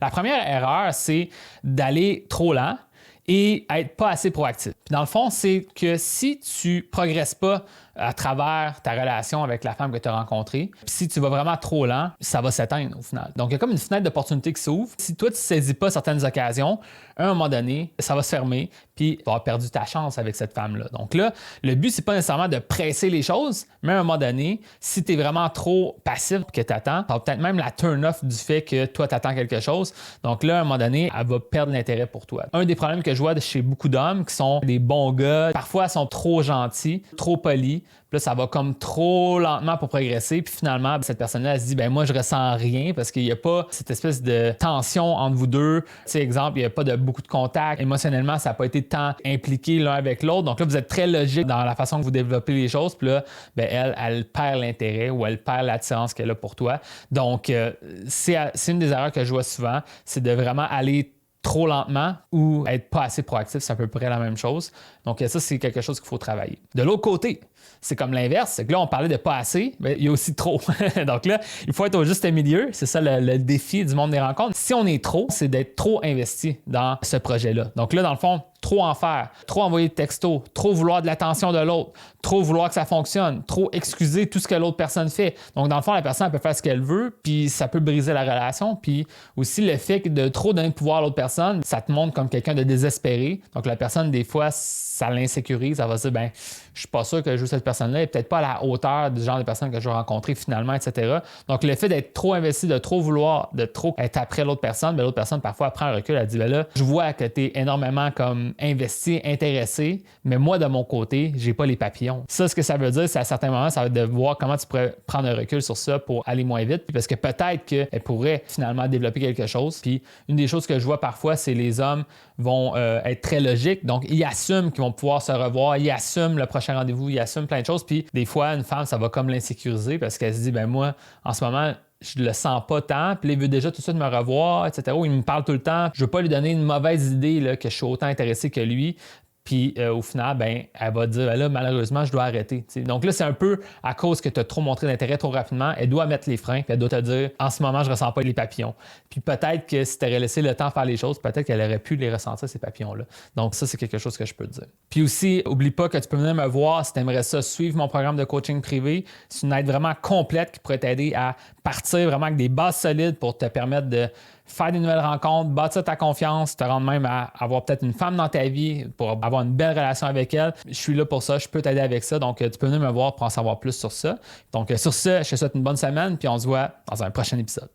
La première erreur, c'est d'aller trop lent et être pas assez proactif. Puis dans le fond, c'est que si tu progresses pas à travers ta relation avec la femme que tu as rencontrée, puis si tu vas vraiment trop lent, ça va s'éteindre au final. Donc il y a comme une fenêtre d'opportunité qui s'ouvre. Si toi, tu ne saisis pas certaines occasions, à un moment donné, ça va se fermer, puis tu vas avoir perdu ta chance avec cette femme-là. Donc là, le but, c'est pas nécessairement de presser les choses, mais à un moment donné, si tu es vraiment trop passif que tu attends, ça va peut-être même la turn-off du fait que toi, tu attends quelque chose. Donc là, à un moment donné, elle va perdre l'intérêt pour toi. Un des problèmes que je vois chez beaucoup d'hommes qui sont des bons gars, parfois ils sont trop gentils, trop polis. Puis là, ça va comme trop lentement pour progresser. Puis finalement, cette personne-là, elle se dit, ben moi, je ressens rien parce qu'il n'y a pas cette espèce de tension entre vous deux. Tu sais, exemple, il n'y a pas de beaucoup de contact. Émotionnellement, ça n'a pas été tant impliqué l'un avec l'autre. Donc là, vous êtes très logique dans la façon que vous développez les choses. Puis là, ben elle perd l'intérêt ou elle perd l'attirance qu'elle a pour toi. Donc, c'est une des erreurs que je vois souvent, c'est de vraiment aller trop lentement ou être pas assez proactif, c'est à peu près la même chose. Donc ça, c'est quelque chose qu'il faut travailler. De l'autre côté, c'est comme l'inverse, c'est que là, on parlait de pas assez, mais il y a aussi trop. Donc là, il faut être au juste milieu. C'est ça le défi du monde des rencontres. Si on est trop, c'est d'être trop investi dans ce projet-là. Donc là, dans le fond, trop en faire, trop envoyer de textos, trop vouloir de l'attention de l'autre, trop vouloir que ça fonctionne, trop excuser tout ce que l'autre personne fait. Donc, dans le fond, la personne elle peut faire ce qu'elle veut, puis ça peut briser la relation. Puis aussi, le fait de trop donner de pouvoir à l'autre personne, ça te montre comme quelqu'un de désespéré. Donc, la personne, des fois, ça l'insécurise. Elle va se dire, ben, je suis pas sûr que je joue cette personne-là, et peut-être pas à la hauteur du genre de personne que je vais rencontrer finalement, etc. Donc, le fait d'être trop investi, de trop vouloir, de trop être après l'autre personne, ben, l'autre personne, parfois, prend un recul, elle dit, ben là, je vois que tu es énormément comme investi, intéressé, mais moi, de mon côté, j'ai pas les papillons. Ça, ce que ça veut dire, c'est à certains moments, ça va être de voir comment tu pourrais prendre un recul sur ça pour aller moins vite, puis parce que peut-être qu'elle pourrait finalement développer quelque chose. Puis une des choses que je vois parfois, c'est les hommes vont être très logiques, donc ils assument qu'ils vont pouvoir se revoir, ils assument le prochain rendez-vous, ils assument plein de choses, puis des fois, une femme, ça va comme l'insécuriser parce qu'elle se dit, ben moi, en ce moment, je le sens pas tant, puis là, il veut déjà tout de suite me revoir, etc. Ou il me parle tout le temps. Je veux pas lui donner une mauvaise idée là, que je suis autant intéressé que lui. Puis au final, ben, elle va dire, là, malheureusement, je dois arrêter. T'sais. Donc là, c'est un peu à cause que tu as trop montré d'intérêt trop rapidement. Elle doit mettre les freins, puis elle doit te dire, en ce moment, je ne ressens pas les papillons. Puis peut-être que si tu aurais laissé le temps faire les choses, peut-être qu'elle aurait pu les ressentir, ces papillons-là. Donc ça, c'est quelque chose que je peux te dire. Puis aussi, oublie pas que tu peux venir me voir si tu aimerais ça, suivre mon programme de coaching privé. C'est une aide vraiment complète qui pourrait t'aider à partir vraiment avec des bases solides pour te permettre de faire des nouvelles rencontres, bâtir ta confiance, te rendre même à avoir peut-être une femme dans ta vie pour avoir une belle relation avec elle. Je suis là pour ça, je peux t'aider avec ça. Donc, tu peux venir me voir pour en savoir plus sur ça. Donc, sur ce, je te souhaite une bonne semaine, puis on se voit dans un prochain épisode.